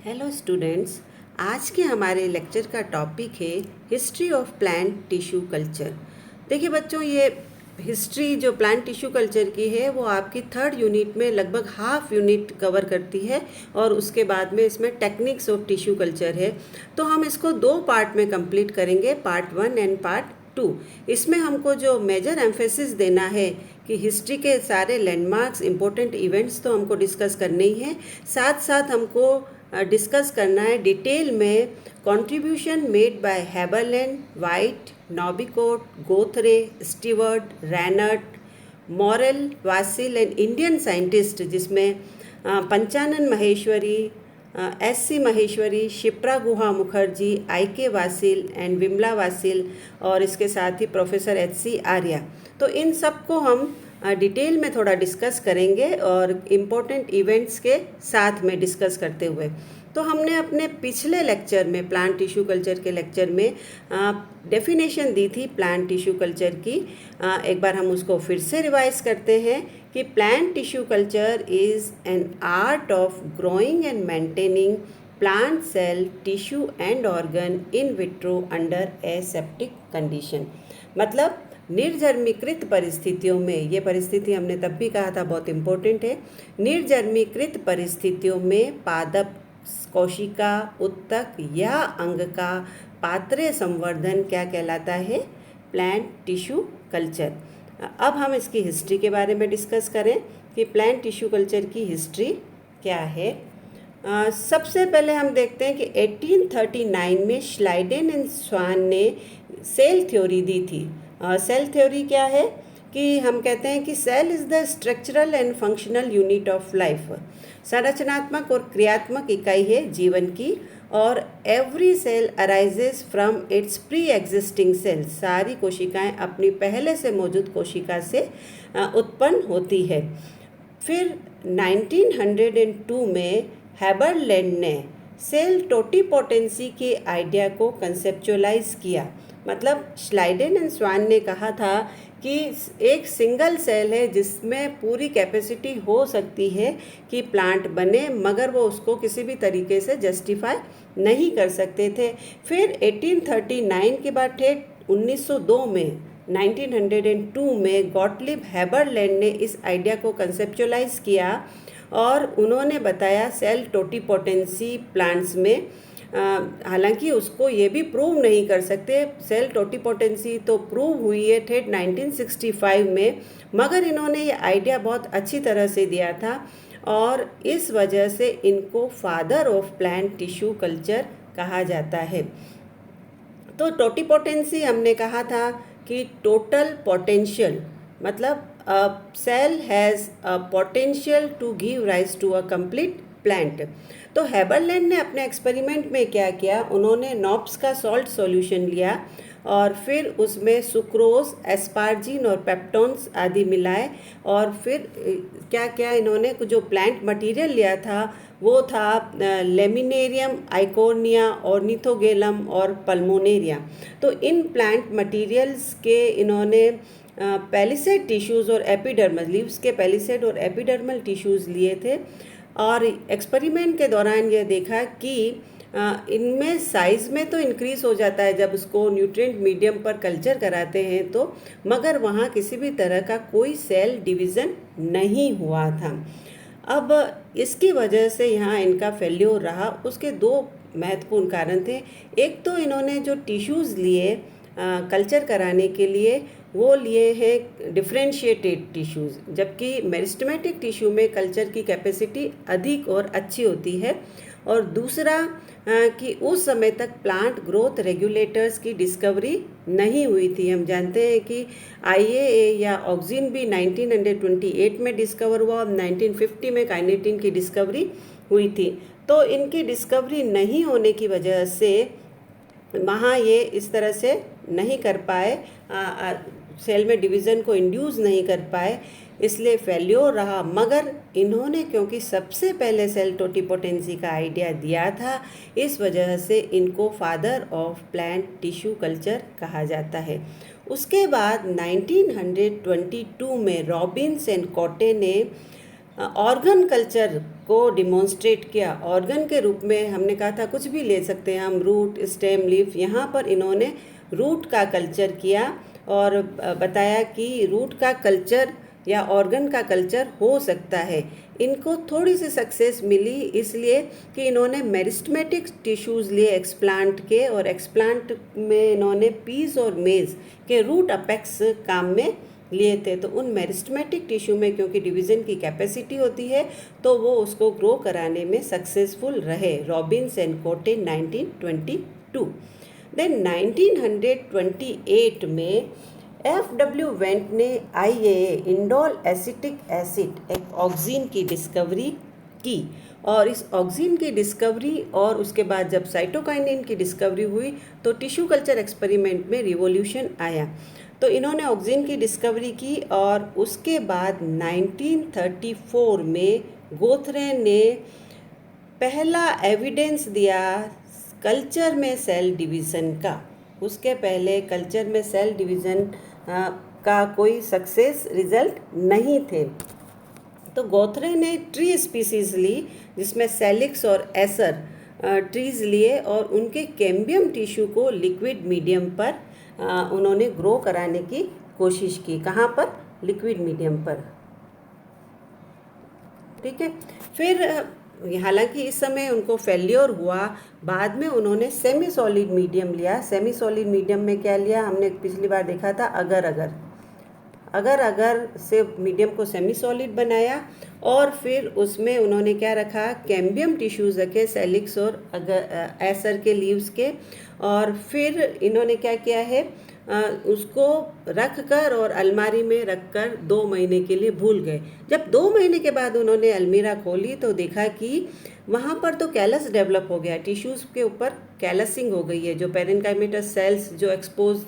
Hello students, आज के हमारे लेक्चर का टॉपिक है history of plant tissue culture. देखिए बच्चों, ये हिस्ट्री जो प्लांट टिश्यू कल्चर की है वो आपकी थर्ड यूनिट में लगभग हाफ यूनिट कवर करती है और उसके बाद में इसमें टेक्निक्स ऑफ टिश्यू कल्चर है। तो हम इसको दो पार्ट में कंप्लीट करेंगे, पार्ट 1 एंड पार्ट 2। इसमें हमको जो मेजर एम्फेसिस देना है कि हिस्ट्री के सारे लैंडमार्क्स, इम्पोर्टेंट इवेंट्स तो हमको डिस्कस करने ही हैं, साथ साथ हमको डिस्कस करना है डिटेल में contribution made by Haberlandt, White, Nobecourt, Gautheret, Steward, Reinert, Morel, Vasil and Indian scientist, जिसमें Panchanan Maheshwari, S C. Maheshwari, Shipra Guha Mukherjee, I K. Vasil and Vimla Vasil, और इसके साथ ही प्रोफेसर एच.सी. आर्या। तो इन सब को हम डिटेल में थोड़ा डिस्कस करेंगे और इम्पोर्टेंट इवेंट्स के साथ में डिस्कस करते हुए। तो हमने अपने पिछले लेक्चर में, प्लांट टिश्यू कल्चर के लेक्चर में डेफिनेशन दी थी प्लांट टिश्यू कल्चर की। एक बार हम उसको फिर से रिवाइज करते हैं कि plant tissue culture is an art of growing and maintaining plant cell, tissue and organ in vitro under aseptic condition. मतलब निर्जर्मीकृत परिस्थितियों में, ये परिस्थिति हमने तब भी कहा था बहुत इम्पोर्टेंट है, निर्जर्मीकृत परिस्थितियों में पादप कोशिका, उत्तक या अंग का पात्रे संवर्धन क्या कहलाता है? Plant tissue culture. अब हम इसकी हिस्ट्री के बारे में डिस्कस करें कि प्लांट टिश्यू कल्चर की हिस्ट्री क्या है। सबसे पहले हम देखते हैं कि 1839 में श्लाइडेन एंड स्वान ने सेल थ्योरी दी थी। सेल थ्योरी क्या है कि हम कहते हैं कि cell is the structural and functional unit of life. संरचनात्मक और क्रियात्मक इकाई है जीवन की, और every cell arises from its pre existing cell. सारी कोशिकाएं अपनी पहले से मौजूद कोशिका से उत्पन्न होती है। फिर 1902 में हैबरलैंड ने सेल टोटीपोटेंसी के आइडिया को कंसेप्चुअलाइज किया। मतलब श्लाइडेन एंड स्वान ने कहा था कि एक सिंगल सेल है जिसमें पूरी कैपेसिटी हो सकती है कि प्लांट बने, मगर वो उसको किसी भी तरीके से जस्टिफाई नहीं कर सकते थे। फिर 1839 के बाद थे 1902 में, 1902 में गॉटलिब हैबरलैंड ने इस आइडिया को कंसेप्चुअलाइज किया और उन्होंने बताया सेल टोटीपोटेंसी प्लांट्स में। हालांकि उसको ये भी प्रूव नहीं कर सकते, सेल टोटीपोटेंसी तो प्रूव हुई है थे 1965 में, मगर इन्होंने ये आइडिया बहुत अच्छी तरह से दिया था और इस वजह से इनको father of plant tissue culture कहा जाता है। तो टोटीपोटेंसी हमने कहा था कि टोटल पोटेंशियल, मतलब cell has a potential to give rise to a complete plant. तो हैबरलैंड ने अपने एक्सपेरिमेंट में क्या किया, उन्होंने नॉप्स का सॉल्ट सॉल्यूशन लिया और फिर उसमें सुक्रोज, एस्पार्जिन और पेप्टोन्स आदि मिलाए, और फिर क्या क्या इन्होंने जो प्लांट मटेरियल लिया था वो था लेमिनेरियम, आइकोर्निया, ऑर्निथोगेलम और पल्मोनेरिया। तो इन प्लांट मटेरियल्स के इन्होंने पैलिसेड टिश्यूज़ और एपिडर्मल, लीव्स के पैलिसेड और एपिडर्मल टिश्यूज़ लिए थे, और एक्सपेरिमेंट के दौरान यह देखा कि इनमें साइज़ में तो इंक्रीज़ हो जाता है जब उसको न्यूट्रिएंट मीडियम पर कल्चर कराते हैं तो, मगर वहाँ किसी भी तरह का कोई सेल डिवीज़न नहीं हुआ था। अब इसकी वजह से यहाँ इनका फेल्योर रहा। उसके दो महत्वपूर्ण कारण थे। एक तो इन्होंने जो टिश्यूज़ लिए कल्चर कराने के लिए, वो लिए हैं डिफ्रेंशिएटेड टिश्यूज़, जबकि मेरिस्टेमेटिक टिश्यू में कल्चर की कैपेसिटी अधिक और अच्छी होती है। और दूसरा कि उस समय तक प्लांट ग्रोथ रेगुलेटर्स की डिस्कवरी नहीं हुई थी। हम जानते हैं कि IAA या ऑक्सिन भी 1928 में डिस्कवर हुआ और 1950 में काइनेटिन की डिस्कवरी हुई थी। तो इनकी डिस्कवरी नहीं होने की वजह से वहाँ ये इस तरह से नहीं कर पाए, सेल में डिवीज़न को इंड्यूस नहीं कर पाए, इसलिए फेल्योर रहा। मगर इन्होंने क्योंकि सबसे पहले सेल टोटीपोटेंसी का आइडिया दिया था, इस वजह से इनको father of plant tissue culture कहा जाता है। उसके बाद 1922 में रॉबिन्स एंड कॉटे ने ऑर्गन कल्चर को डिमॉन्स्ट्रेट किया। ऑर्गन के रूप में हमने कहा था कुछ भी ले सकते हैं हम, रूट, स्टेम, लीफ। यहाँ पर इन्होंने रूट का कल्चर किया और बताया कि रूट का कल्चर या ऑर्गन का कल्चर हो सकता है। इनको थोड़ी सी सक्सेस मिली इसलिए कि इन्होंने मेरिस्टेमेटिक टिश्यूज़ लिए एक्सप्लांट के, और एक्सप्लांट में इन्होंने पीस और मेज के रूट अपेक्स काम में लिए थे। तो उन मेरिस्टेमेटिक टिश्यू में क्योंकि डिवीज़न की कैपेसिटी होती है तो वो उसको ग्रो कराने में सक्सेसफुल रहे। रॉबिन्स एंड कोटे 1922। देन 1928 में F.W. वेंट ने IAA इंडोल एसिटिक एसिड एक ऑक्सीन की डिस्कवरी की, और इस ऑक्सीन की डिस्कवरी और उसके बाद जब साइटोकाइनिन की डिस्कवरी हुई तो टिश्यू कल्चर एक्सपेरिमेंट में रिवॉल्यूशन आया। तो इन्होंने ऑक्सीन की डिस्कवरी की और उसके बाद 1934 में गोथरे ने पहला एविडेंस दिया कल्चर में सेल डिवीज़न का। उसके पहले कल्चर में सेल डिवीज़न का कोई सक्सेस रिजल्ट नहीं थे। तो गोथरे ने ट्री स्पीसीज ली जिसमें सेलिक्स और एसर ट्रीज़ लिए, और उनके कैम्बियम टिश्यू को लिक्विड मीडियम पर उन्होंने ग्रो कराने की कोशिश की। कहाँ पर? लिक्विड मीडियम पर। ठीक है। फिर हालांकि इस समय उनको फेल्योर हुआ। बाद में उन्होंने सेमी सॉलिड मीडियम लिया। सेमी सॉलिड मीडियम में क्या लिया? हमने पिछली बार देखा था अगर से मीडियम को सेमी सॉलिड बनाया, और फिर उसमें उन्होंने क्या रखा? कैम्बियम टिश्यूज़ रखे, सेलिक्स और एसर के लीव्स के। और फिर इन्होंने क्या किया है, उसको रख कर और अलमारी में रख कर 2 महीने के लिए भूल गए। जब 2 महीने के बाद उन्होंने अलमीरा खोली तो देखा कि वहाँ पर तो कैलस डेवलप हो गया, टिश्यूज़ के ऊपर कैलसिंग हो गई है। जो पेरेन्काइमेटस सेल्स जो एक्सपोज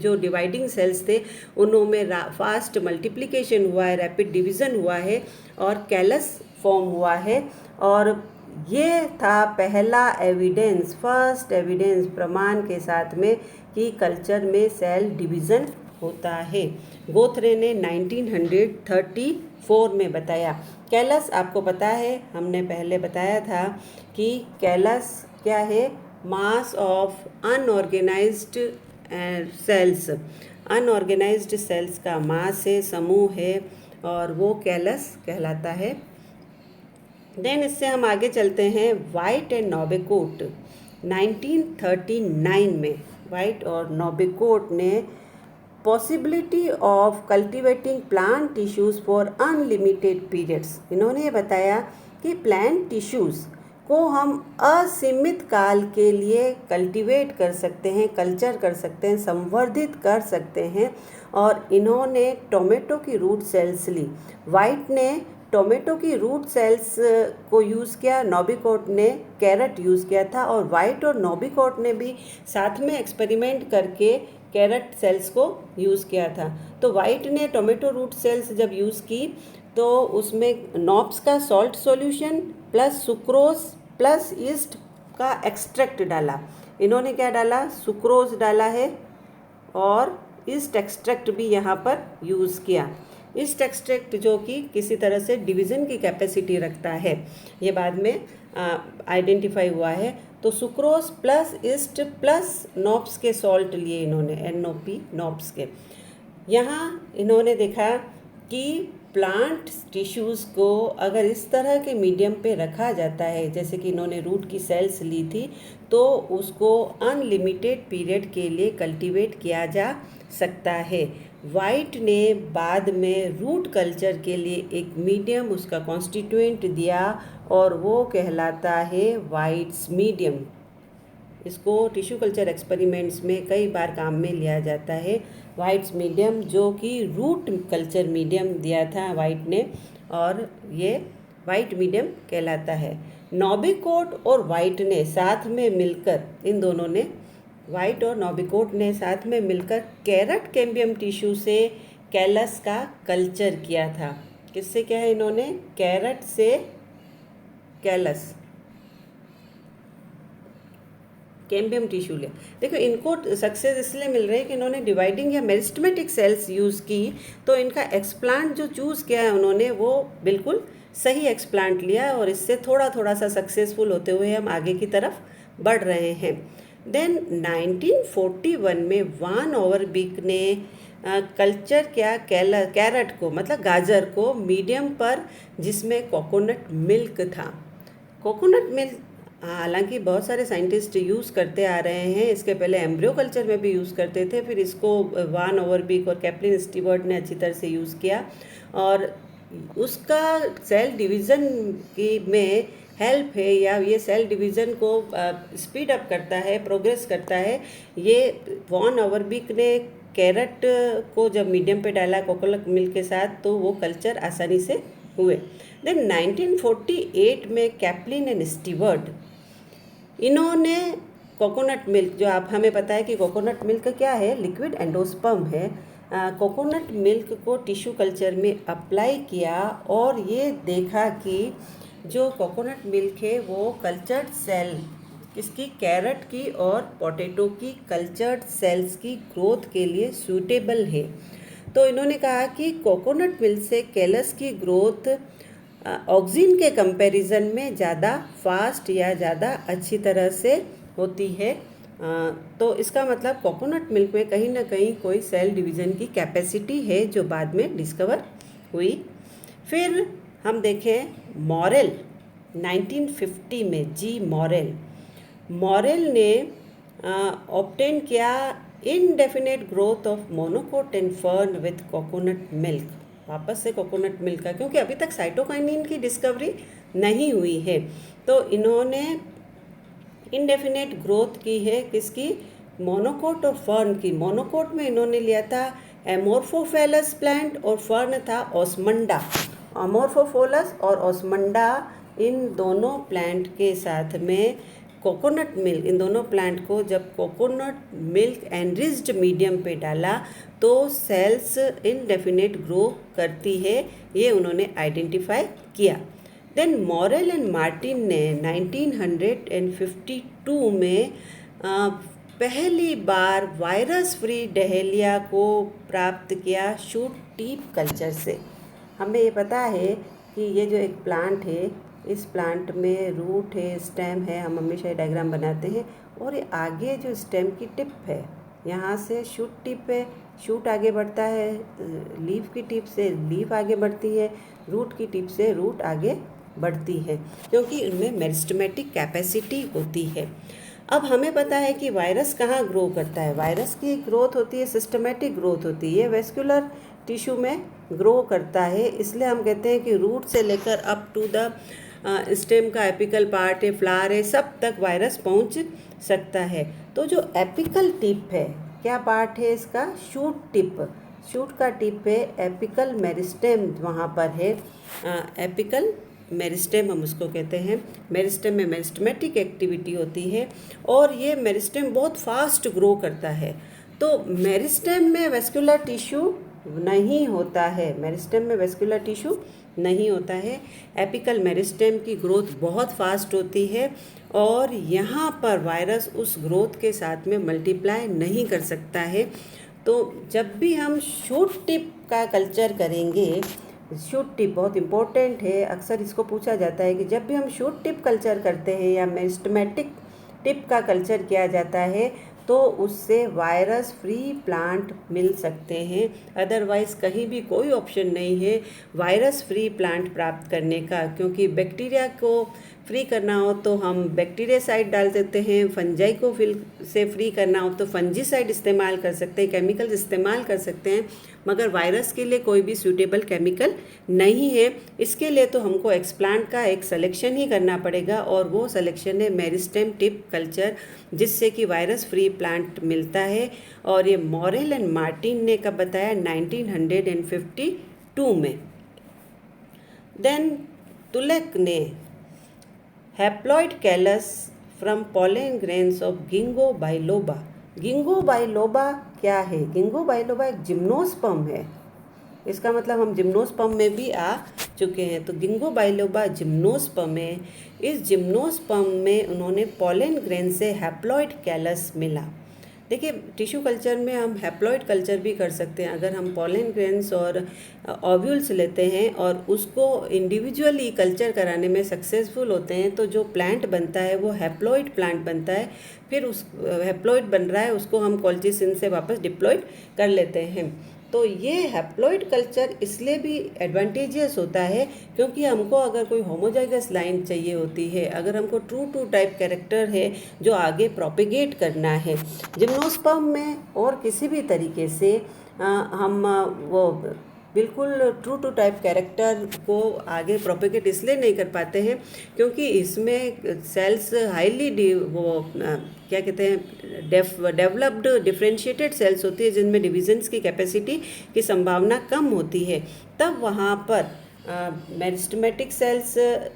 जो डिवाइडिंग सेल्स थे उनमें फास्ट मल्टीप्लिकेशन हुआ है, रैपिड डिवीज़न हुआ है और कैलस फॉर्म हुआ है। और ये था पहला एविडेंस, फर्स्ट एविडेंस प्रमाण के साथ में कि कल्चर में सेल डिवीज़न होता है। गोथरे ने 1934 में बताया। कैलस आपको पता है, हमने पहले बताया था कि कैलस क्या है? Mass of unorganised cells. Unorganised cells का मास है, समूह है, और वो कैलस कहलाता है। देन इससे हम आगे चलते हैं। वाइट एंड नॉबेकोट 1939 में वाइट और नॉबेकोट ने possibility of cultivating plant tissues for unlimited periods. इन्होंने बताया कि प्लांट टिश्यूज़ को हम असीमित काल के लिए कल्टीवेट कर सकते हैं, कल्चर कर सकते हैं, संवर्धित कर सकते हैं। और इन्होंने टोमेटो की रूट सेल्स ली। वाइट ने टोमेटो की रूट सेल्स को यूज़ किया, नॉबिकोट ने कैरेट यूज़ किया था। और वाइट और नॉबिकोट ने भी साथ में एक्सपेरिमेंट करके कैरेट सेल्स को यूज़ किया था। तो वाइट ने टोमेटो रूट सेल्स जब यूज़ की तो उसमें नॉप्स का salt solution plus sucrose plus east का एक्सट्रैक्ट डाला। इन्होंने क्या डाला? सुक्रोज डाला है और ईस्ट एक्सट्रैक्ट भी यहाँ पर यूज़ किया। ईस्ट एक्सट्रैक्ट जो कि किसी तरह से डिवीज़न की कैपेसिटी रखता है, ये बाद में आइडेंटिफाई हुआ है। तो सुक्रोज प्लस ईस्ट प्लस नॉप्स के सॉल्ट लिए इन्होंने, NOP नॉप्स के। यहाँ इन्होंने देखा कि प्लांट टिश्यूज़ को अगर इस तरह के मीडियम पे रखा जाता है, जैसे कि इन्होंने रूट की सेल्स ली थी, तो उसको अनलिमिटेड पीरियड के लिए कल्टीवेट किया जा सकता है। वाइट ने बाद में रूट कल्चर के लिए एक मीडियम उसका कॉन्स्टिट्यूएंट दिया और वो कहलाता है वाइट्स मीडियम। इसको टिश्यू कल्चर एक्सपेरिमेंट्स में कई बार काम में लिया जाता है। वाइट्स मीडियम जो कि रूट कल्चर मीडियम दिया था वाइट ने, और ये वाइट मीडियम कहलाता है। नॉबिकोट और वाइट ने साथ में मिलकर, इन दोनों ने, वाइट और नॉबिकोट ने साथ में मिलकर कैरेट कैम्बियम टिश्यू से कैलस का कल्चर किया था। किससे क्या है? इन्होंने कैरेट से कैलस कैम्बियम टिश्यू लिया। देखो इनको सक्सेस इसलिए मिल रही है कि इन्होंने डिवाइडिंग या मेरिस्टेमेटिक सेल्स यूज़ की, तो इनका एक्सप्लांट जो चूज़ किया है उन्होंने वो बिल्कुल सही एक्सप्लांट लिया और इससे थोड़ा थोड़ा सा सक्सेसफुल होते हुए हम आगे की तरफ बढ़ रहे हैं। देन 1941 में वान ओवरबीक ने कल्चर क्या कैरट को मतलब गाजर को मीडियम पर जिसमें कोकोनट मिल्क था। कोकोनट मिल्क हालांकि बहुत सारे साइंटिस्ट यूज़ करते आ रहे हैं, इसके पहले एम्ब्रियो कल्चर में भी यूज़ करते थे, फिर इसको वान ओवरबीक और कैप्लिन स्टीवर्ट ने अच्छी तरह से यूज़ किया और उसका सेल डिवीज़न की में हेल्प है या ये सेल डिवीज़न को स्पीड अप करता है, प्रोग्रेस करता है। ये वान ओवरबीक ने कैरेट को जब मीडियम पे डाला कोकोनट मिल्क के साथ तो वो कल्चर आसानी से हुए। देन 1948 में कैप्लिन एंड स्टीवर्ट इन्होंने कोकोनट मिल्क, जो आप हमें पता है कि कोकोनट मिल्क क्या है, लिक्विड एंडोस्पर्म है, कोकोनट मिल्क को टिश्यू कल्चर में अप्लाई किया और ये देखा कि जो कोकोनट मिल्क है वो कल्चर्ड सेल किसकी, कैरेट की और पोटैटो की कल्चर्ड सेल्स की ग्रोथ के लिए सूटेबल है। तो इन्होंने कहा कि कोकोनट मिल्क से कैलस की ग्रोथ ऑक्सिन के कंपैरिजन में ज़्यादा फास्ट या ज़्यादा अच्छी तरह से होती है। तो इसका मतलब कोकोनट मिल्क में कहीं ना कहीं कोई सेल डिवीज़न की कैपेसिटी है जो बाद में डिस्कवर हुई। फिर हम देखें मॉरेल 1950 में, जी मॉरेल ने ऑब्टेन किया indefinite growth of monocot and fern with coconut milk, वापस से कोकोनट मिल्क का, क्योंकि अभी तक साइटोकाइनिन की डिस्कवरी नहीं हुई है। तो इन्होंने इनडेफिनेट ग्रोथ की है किसकी, मोनोकोट और फर्न की। मोनोकोट में इन्होंने लिया था एमोर्फोफेलस प्लांट और फर्न था ऑस्मंडा। अमोर्फोफोलस और ऑस्मंडा इन दोनों प्लांट के साथ में कोकोनट मिल्क, इन दोनों प्लांट को जब कोकोनट मिल्क एनरिच्ड मीडियम पे डाला तो सेल्स इनडेफिनेट ग्रो करती है, ये उन्होंने आइडेंटिफाई किया। देन मॉरेल एंड मार्टिन ने 1952 में पहली बार वायरस फ्री डहेलिया को प्राप्त किया शूट टिप कल्चर से। हमें ये पता है कि ये जो एक प्लांट है, इस प्लांट में रूट है, स्टेम है, हम हमेशा डायग्राम बनाते हैं, और ये आगे जो स्टेम की टिप है यहाँ से शूट टिप है, शूट आगे बढ़ता है, लीफ की टिप से लीफ आगे बढ़ती है, रूट की टिप से रूट आगे बढ़ती है, क्योंकि इनमें मेरिस्टेमेटिक कैपेसिटी होती है। अब हमें पता है कि वायरस कहाँ ग्रो करता है। वायरस की ग्रोथ होती है, सिस्टमेटिक ग्रोथ होती है, वेस्कुलर टिश्यू में ग्रो करता है। इसलिए हम कहते हैं कि रूट से लेकर अप टू द स्टेम का एपिकल पार्ट है, फ्लावर है, सब तक वायरस पहुंच सकता है। तो जो एपिकल टिप है, क्या पार्ट है इसका, शूट टिप, शूट का टिप है, एपिकल मेरिस्टेम वहाँ पर है, एपिकल मेरिस्टेम हम उसको कहते हैं। मेरिस्टेम में मेरिस्टेमेटिक एक्टिविटी होती है और ये मेरिस्टेम बहुत फास्ट ग्रो करता है। तो मेरिस्टेम में वेस्कुलर टिश्यू नहीं होता है, मेरिस्टेम में वेस्कुलर टिश्यू नहीं होता है। एपिकल मेरिस्टेम की ग्रोथ बहुत फास्ट होती है और यहाँ पर वायरस उस ग्रोथ के साथ में मल्टीप्लाई नहीं कर सकता है। तो जब भी हम शूट टिप का कल्चर करेंगे, शूट टिप बहुत इम्पोर्टेंट है, अक्सर इसको पूछा जाता है कि जब भी हम शूट टिप कल्चर करते हैं या मेरिस्टेमेटिक टिप का कल्चर किया जाता है तो उससे वायरस फ्री प्लांट मिल सकते हैं। अदरवाइज़ कहीं भी कोई ऑप्शन नहीं है वायरस फ्री प्लांट प्राप्त करने का, क्योंकि बैक्टीरिया को फ्री करना हो तो हम बैक्टीरियासाइड डाल देते हैं, फंजाई को से फ्री करना हो तो फंजीसाइड इस्तेमाल कर सकते हैं, केमिकल्स इस्तेमाल कर सकते हैं, मगर वायरस के लिए कोई भी सूटेबल केमिकल नहीं है। इसके लिए तो हमको एक्सप्लांट का एक सिलेक्शन ही करना पड़ेगा और वो सिलेक्शन है मेरिस्टेम टिप कल्चर, जिससे कि वायरस फ्री प्लांट मिलता है। और ये मॉरेल एंड मार्टिन ने कब बताया, 1952 में। देन तुलेक ने haploid callus from pollen grains of गिंगो biloba. गिंगो biloba क्या है, गिंगो बाइलोबा एक जिम्नोस्पर्म है, इसका मतलब हम जिम्नोस्पर्म में भी आ चुके हैं। तो गिंगो बाइलोबा जिम्नोस्पर्म है, इस जिम्नोस्पर्म में उन्होंने पोलन ग्रेन से हैप्लॉइड कैलस मिला। देखिए टिश्यू कल्चर में हम हैप्लॉइड कल्चर भी कर सकते हैं। अगर हम पॉलन ग्रेन्स और ओव्यूल्स लेते हैं और उसको इंडिविजुअली कल्चर कराने में सक्सेसफुल होते हैं तो जो प्लांट बनता है वो हैप्लॉइड प्लांट बनता है। फिर उस हैप्लॉइड बन रहा है उसको हम कॉल्चिसिन से वापस डिप्लॉइड कर लेते हैं। तो ये हैप्लॉइड कल्चर इसलिए भी एडवांटेजियस होता है क्योंकि हमको अगर कोई होमोजाइगस लाइन चाहिए होती है, अगर हमको ट्रू टू टाइप कैरेक्टर है जो आगे प्रोपिगेट करना है जिम्नोस्पर्म में और किसी भी तरीके से हम वो बिल्कुल ट्रू टू टाइप कैरेक्टर को आगे प्रोपिगेट इसलिए नहीं कर पाते हैं क्योंकि इसमें सेल्स हाईली वो क्या कहते हैं डेवलप्ड डिफरेंशिएटेड सेल्स होती है जिनमें डिविजन्स की कैपेसिटी की संभावना कम होती है। तब वहाँ पर मेरिस्टेमेटिक सेल्स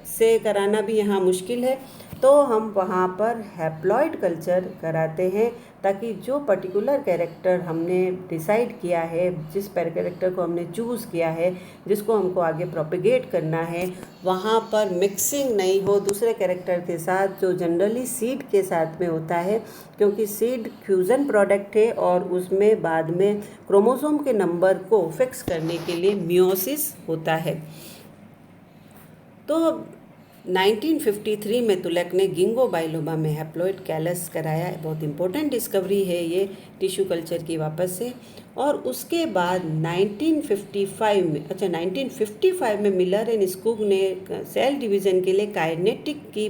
से कराना भी यहाँ मुश्किल है, तो हम वहाँ पर हैप्लॉइड कल्चर कराते हैं ताकि जो पर्टिकुलर कैरेक्टर हमने डिसाइड किया है, जिस कैरेक्टर को हमने चूज़ किया है, जिसको हमको आगे प्रोपिगेट करना है, वहाँ पर मिक्सिंग नहीं हो दूसरे कैरेक्टर के साथ जो जनरली सीड के साथ में होता है, क्योंकि सीड फ्यूज़न प्रोडक्ट है और उसमें बाद में क्रोमोसोम के नंबर को फिक्स करने के लिए मियोसिस होता है। तो 1953 में तुलक ने गिंगो बाइलोमा में हैप्लॉइड कैलस कराया। बहुत इंपॉर्टेंट डिस्कवरी है ये टिश्यू कल्चर की वापस से। और उसके बाद 1955 में मिलर एंड स्कूग ने सेल डिवीज़न के लिए काइनेटिन की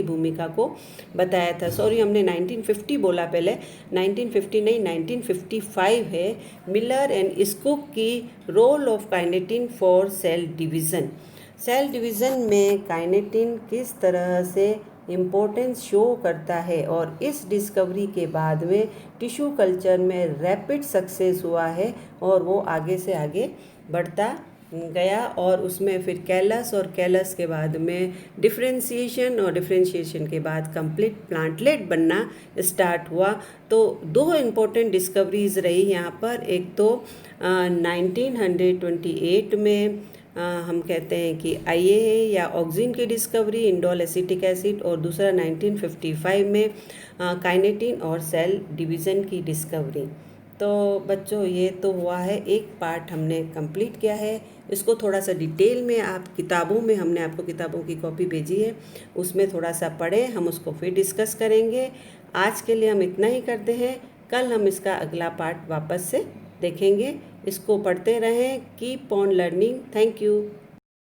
भूमिका को बताया था। सॉरी, हमने 1950 बोला पहले, 1950 नहीं 1955 है। मिलर एंड स्कूग की role of kinetin for cell division. Cell division में काइनेटिन किस तरह से इम्पोर्टेंस शो करता है और इस डिस्कवरी के बाद में टिश्यू कल्चर में रैपिड सक्सेस हुआ है और वो आगे से आगे बढ़ता गया और उसमें फिर कैलस और कैलस के बाद में डिफरेंशिएशन और डिफरेंशिएशन के बाद कंप्लीट प्लांटलेट बनना स्टार्ट हुआ। तो दो इम्पोर्टेंट डिस्कवरीज़ रही यहाँ पर। एक तो 1928 में हम कहते हैं कि आईए है या ऑक्सिन की डिस्कवरी, इंडोल एसिटिक एसिड, और दूसरा 1955 में काइनेटिन और सेल डिवीज़न की डिस्कवरी। तो बच्चों ये तो हुआ है, एक पार्ट हमने कंप्लीट किया है। इसको थोड़ा सा डिटेल में आप किताबों में, हमने आपको किताबों की कॉपी भेजी है, उसमें थोड़ा सा पढ़ें, हम उसको फिर डिस्कस करेंगे। आज के लिए हम इतना ही करते हैं, कल हम इसका अगला पार्ट वापस से देखेंगे। इसको पढ़ते रहें, keep on learning. Thank you.